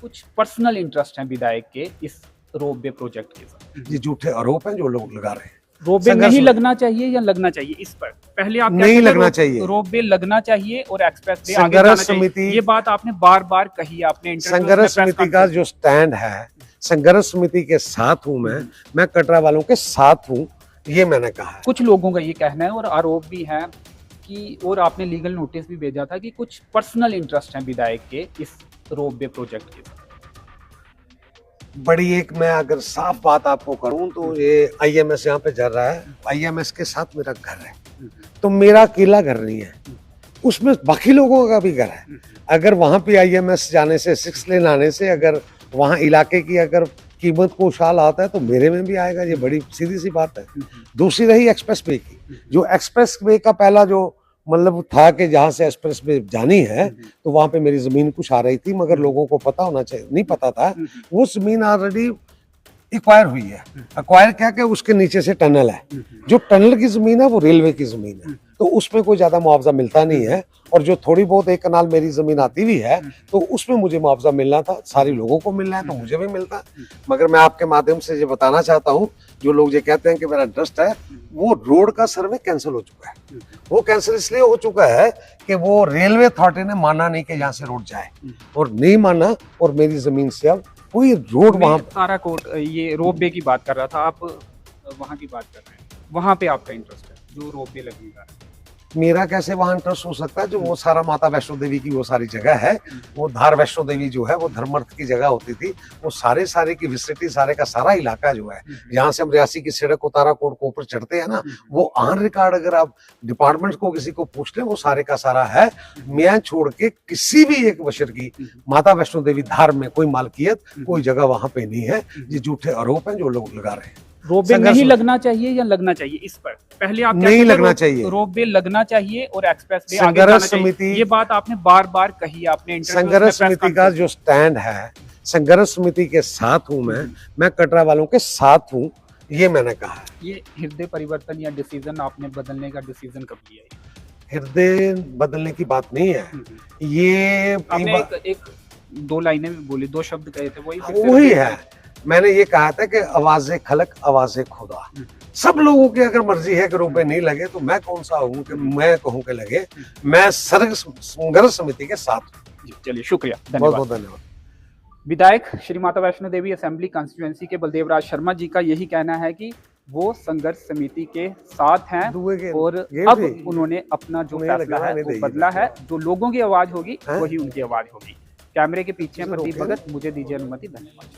कुछ personal interest हैं विधायक के इस रोपवे प्रोजेक्ट के साथ। ये झूठे आरोप हैं जो लोग लगा रहे हैं। रोपवे नहीं लगना चाहिए या लगना चाहिए, इस पर पहले आप नहीं लगना चाहिए। रोपवे लगना चाहिए और एक्सप्रेस वे आगे संघर्ष जाना चाहिए। समिति, ये बात आपने बार बार कही, आपने संघर्ष समिति का जो स्टैंड है, संघर्ष समिति के साथ हूं मैं कटरा वालों के साथ हूं, ये मैंने कहा है। कुछ लोगों का ये कहना है और आरोप भी है कि, और आपने लीगल नोटिस भी भेजा था कि कुछ पर्सनल इंटरेस्ट हैं विधायक के इस रोपवे प्रोजेक्ट के साथ। बड़ी एक मैं अगर साफ बात आपको करूं तो ये आईएमएस यहाँ पे चल रहा है, आईएमएस के साथ मेरा घर है, तो मेरा अकेला घर नहीं है, उसमें बाकी लोगों का भी घर है। अगर वहां पे आईएमएस जाने से, 6 लेन आने से अगर वहां इलाके की अगर कीमत को उछाल आता है तो मेरे में भी आएगा, ये बड़ी सीधी सी बात है। दूसरी रही एक्सप्रेस वे की, जो एक्सप्रेस वे का पहला जो मतलब था कि जहां से एक्सप्रेस वे जानी है तो वहां पे मेरी जमीन कुछ आ रही थी, मगर लोगों को पता होना चाहिए, नहीं पता था। वो जमीन ऑलरेडी एक्वायर हुई है। एक्वायर क्या कि उसके नीचे से टनल है, जो टनल की जमीन है वो रेलवे की जमीन है, तो उसमें कोई ज्यादा मुआवजा मिलता नहीं है। और जो थोड़ी बहुत एक कनाल मेरी जमीन आती भी है तो उसमें मुझे मुआवजा मिलना था, सारी लोगों को मिलना है तो मुझे भी मिलता। मगर मैं आपके माध्यम से ये बताना चाहता हूँ, जो लोग ये कहते हैं कि मेरा इंटरेस्ट है, वो रोड का सर्वे कैंसिल हो चुका है। वो कैंसिल इसलिए हो चुका है कि वो रेलवे अथॉरिटी ने माना नहीं कि यहाँ से रोड जाए, और नहीं माना, और मेरी जमीन से अब कोई रोड वहां सारा कोर्ट ये रोपवे की बात कर रहा था, आप वहां की बात कर रहे हैं, वहां पे आपका इंटरेस्ट है जो रोपवे लगेगा। मेरा कैसे वहां इंटरेस्ट हो सकता है, जो वो सारा माता वैष्णो देवी की वो सारी जगह है, वो धार वैष्णो देवी जो है वो धर्मार्थ की जगह होती थी, वो सारे की विसिटी, सारे का सारा इलाका जो है, यहाँ से हम रियासी की सड़क को ताराकोट को ऊपर चढ़ते हैं ना, वो ऑन रिकॉर्ड अगर आप डिपार्टमेंट को किसी को पूछ ले, वो सारे का सारा है। मैं छोड़ के किसी भी एक बशर की माता वैष्णो देवी धार में कोई मालकियत, कोई जगह वहां पे नहीं है। ये झूठे आरोप हैं जो लोग लगा रहे हैं। रोपवे नहीं लगना चाहिए या लगना चाहिए, इस पर पहले आप नहीं लगना चाहिए। रोपवे लगना चाहिए और एक्सप्रेस वे आगे संघर्ष जाना चाहिए। समिति, ये बात आपने बार बार कही, आपने संघर्ष समिति का जो स्टैंड है, संघर्ष समिति के साथ हूं मैं कटरा वालों के साथ हूं, ये मैंने कहा है। ये हृदय परिवर्तन या डिसीजन आपने बदलने का डिसीजन कब लिया है? हृदय बदलने की बात नहीं है, ये आपने एक 2 लाइनें भी बोली, 2 शब्द कहे थे, वही है। मैंने ये कहा था कि आवाज़े खलक आवाज़े खुदा, सब लोगों की अगर मर्जी है कि रुपए नहीं लगे तो मैं कौन सा हूँ कि मैं कहूँ कि लगे। मैं संघर्ष समिति के साथ हूँ। चलिए, शुक्रिया, बहुत बहुत धन्यवाद। विधायक श्री माता वैष्णो देवी असेंबली कॉन्स्टिट्यूएंसी के बलदेव राज शर्मा जी का यही कहना है कि वो संघर्ष समिति के साथ हैं और अब उन्होंने अपना जो फैसला है वो बदला है। जो लोगों की आवाज होगी वही उनकी आवाज होगी। कैमरे के पीछे प्रदीप भगत, मुझे दीजिए अनुमति, धन्यवाद।